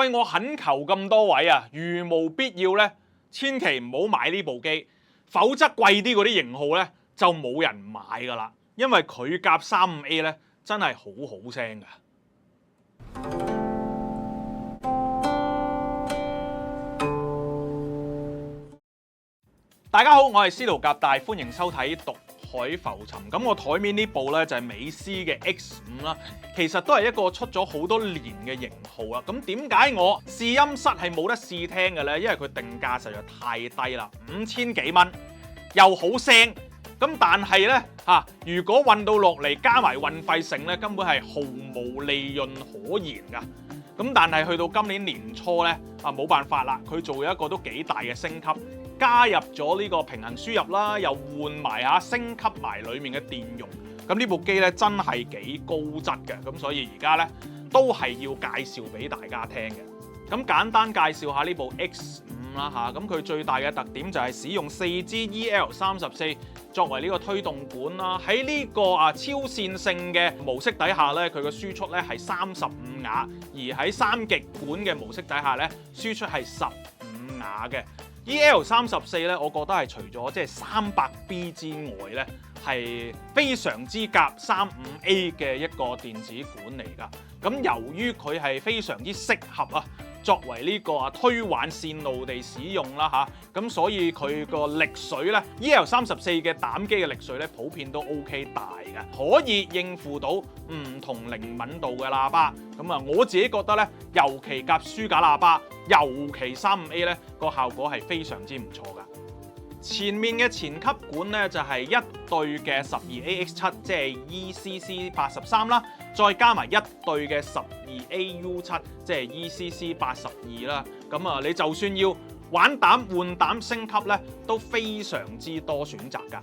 喂，我懇求咁多位啊，如無必要咧，千祈唔好買呢部機，否則貴啲嗰啲型號咧就冇人買㗎啦，因為佢夾 35A 咧真係好好聲㗎。大家好，我係司徒夾帶，歡迎收睇《獨海浮沉》。咁我台面呢部咧就係美斯嘅 X5啦，其實都係一個出咗好多年嘅型號啊。咁點解我試音室係冇得試聽嘅咧？因為佢定價實在太低啦，5000幾蚊，又好聲。咁但係咧如果運到落嚟加埋運費剩咧，根本係毫無利潤可言㗎。咁但係去到今年年初咧冇辦法啦，佢做咗一個都幾大嘅升級。加入咗呢個平衡輸入啦，又換埋升級埋裡面嘅電容。咁呢部機咧真係幾高質嘅，咁所以而家咧都係要介紹俾大家聽嘅。咁簡單介紹下呢部 X5啦咁佢最大嘅特點就係使用4支 EL34作為呢個推動管啦。喺呢個超線性嘅模式底下咧，佢嘅輸出咧係35瓦，而喺3極管嘅模式底下咧，輸出係15瓦嘅。EL34咧，我覺得係除咗即係 300B 之外咧，係非常之夾 35A 嘅一個電子管嚟㗎。咁由於佢係非常之適合作為呢個推挽線路地使用啦咁所以佢個力水咧 EL34 嘅膽機嘅力水咧普遍都 OK 大嘅，可以應付到唔同靈敏度嘅喇叭。咁我自己覺得咧，尤其夾書架喇叭，尤其 35A 咧個效果係非常之唔錯㗎。前面嘅前級管咧就係一對嘅 12AX7， 即係 ECC83 啦，再加埋一對嘅 12AU7， 即係 ECC82 啦。咁你就算要玩膽換膽升級咧，都非常之多選擇㗎。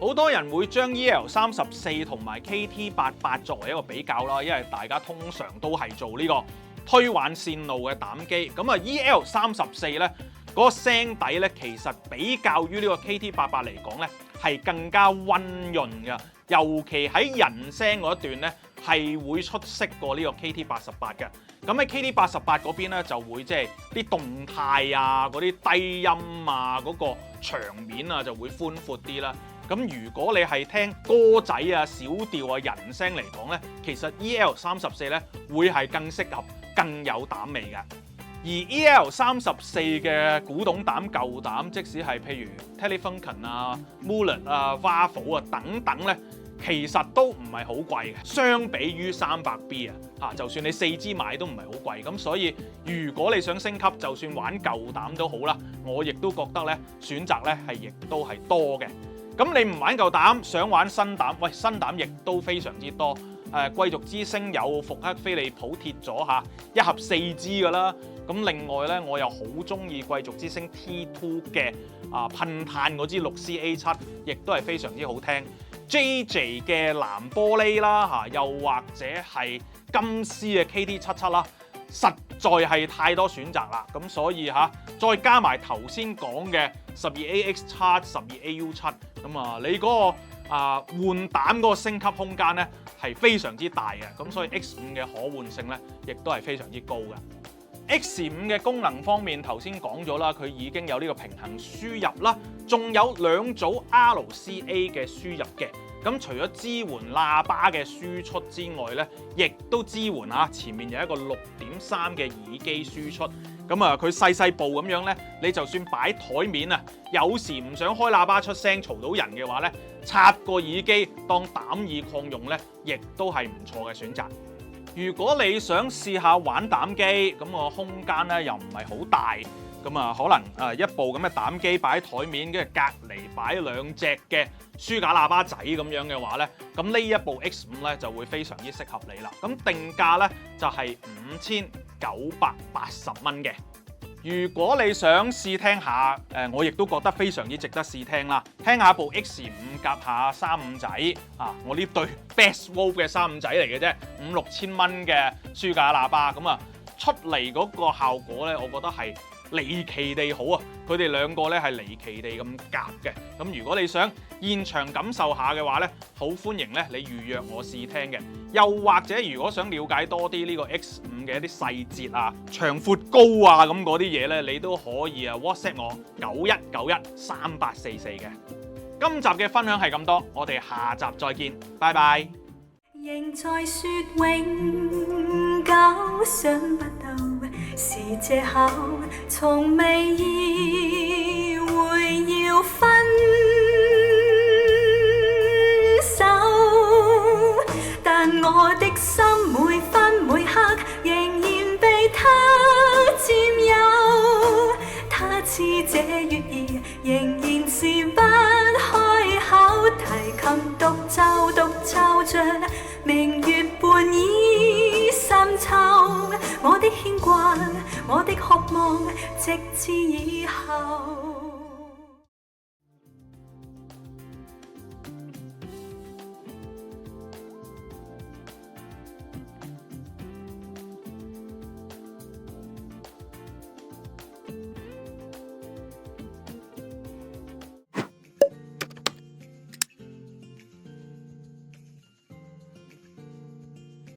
好多人會將 EL34 同埋 KT88 作為一個比較啦，因為大家通常都係做呢個推挽線路嘅膽機。EL34 咧，嗰個聲底咧，其實比較於呢個 KT88 嚟講咧，係更加溫潤嘅，尤其喺人聲嗰一段咧，係會出色過呢個 KT88 嘅。咁喺 KT88 嗰邊咧，就會即係啲動態嗰啲低音嗰個場面就會寬闊啲啦。咁如果你係聽歌仔小調人聲嚟講咧，其實 EL34 咧會係更適合、更有膽味嘅。而 EL34 嘅古董膽、舊膽，即使係譬如 Telefunken Mullett Varvo 等等咧，其實都唔係好貴嘅。相比於 300B 就算你4支買都唔係好貴。咁所以如果你想升級，就算玩舊膽都好啦，我亦都覺得咧選擇咧係亦都係多嘅。咁你唔玩舊膽，想玩新膽，喂，新膽亦都非常之多。貴族之星有復刻飛利浦貼咗一盒4支㗎啦。咁另外咧，我又好中意貴族之星 T2 嘅噴炭嗰支 6CA7，亦都係非常之好聽。JJ 嘅藍玻璃啦又或者係金絲嘅 KT77啦，實在係太多選擇啦。咁所以再加埋頭先講嘅 12AX7、12AU7，咁你嗰個換膽嗰個升級空間咧係非常之大嘅。咁所以 X5 嘅可換性咧，亦都係非常之高嘅。X5 嘅功能方面，頭先講咗啦，佢已經有呢個平衡輸入啦，仲有2組 RCA 嘅輸入嘅。咁除咗支援喇叭嘅輸出之外咧，亦都支援前面有一個6.3嘅耳機輸出。咁佢細細部咁樣咧，你就算擺台面有時唔想開喇叭出聲嘈到人嘅話咧，插個耳機當膽耳擴用咧，亦都係唔錯嘅選擇。如果你想試下玩膽機，咁個空間咧又唔係好大，咁可能一部咁嘅膽機擺喺台面，跟住隔離擺2隻嘅書架喇叭仔咁樣嘅話咧，咁呢一部 X5 咧就會非常之適合你啦。咁定價咧就係5980蚊嘅。如果你想試聽下，我亦都覺得非常之值得試聽啦。聽下部 X5 夾下35仔我呢對 Best Wolf 嘅35仔嚟嘅啫，5-6千蚊嘅書架喇叭，咁出嚟嗰個效果咧，我覺得係離奇地好啊！佢哋兩個咧係離奇地咁夾嘅。咁如果你想現場感受下嘅話咧，好歡迎咧你預約我試聽嘅。又或者如果想了解多啲呢個 X5嘅一啲細節啊、長闊高啊咁嗰啲嘢咧，你都可以WhatsApp 我91913844嘅。今集嘅分享係咁多，我哋下集再見，拜拜。仍在說永久，想不到是藉口，從未意會要分手，但我的心每分每刻仍然被他佔有，他似這月兒仍然是不開口，提琴獨奏獨奏着明月半倚深秋，我的牽掛，我的渴望，直至以後。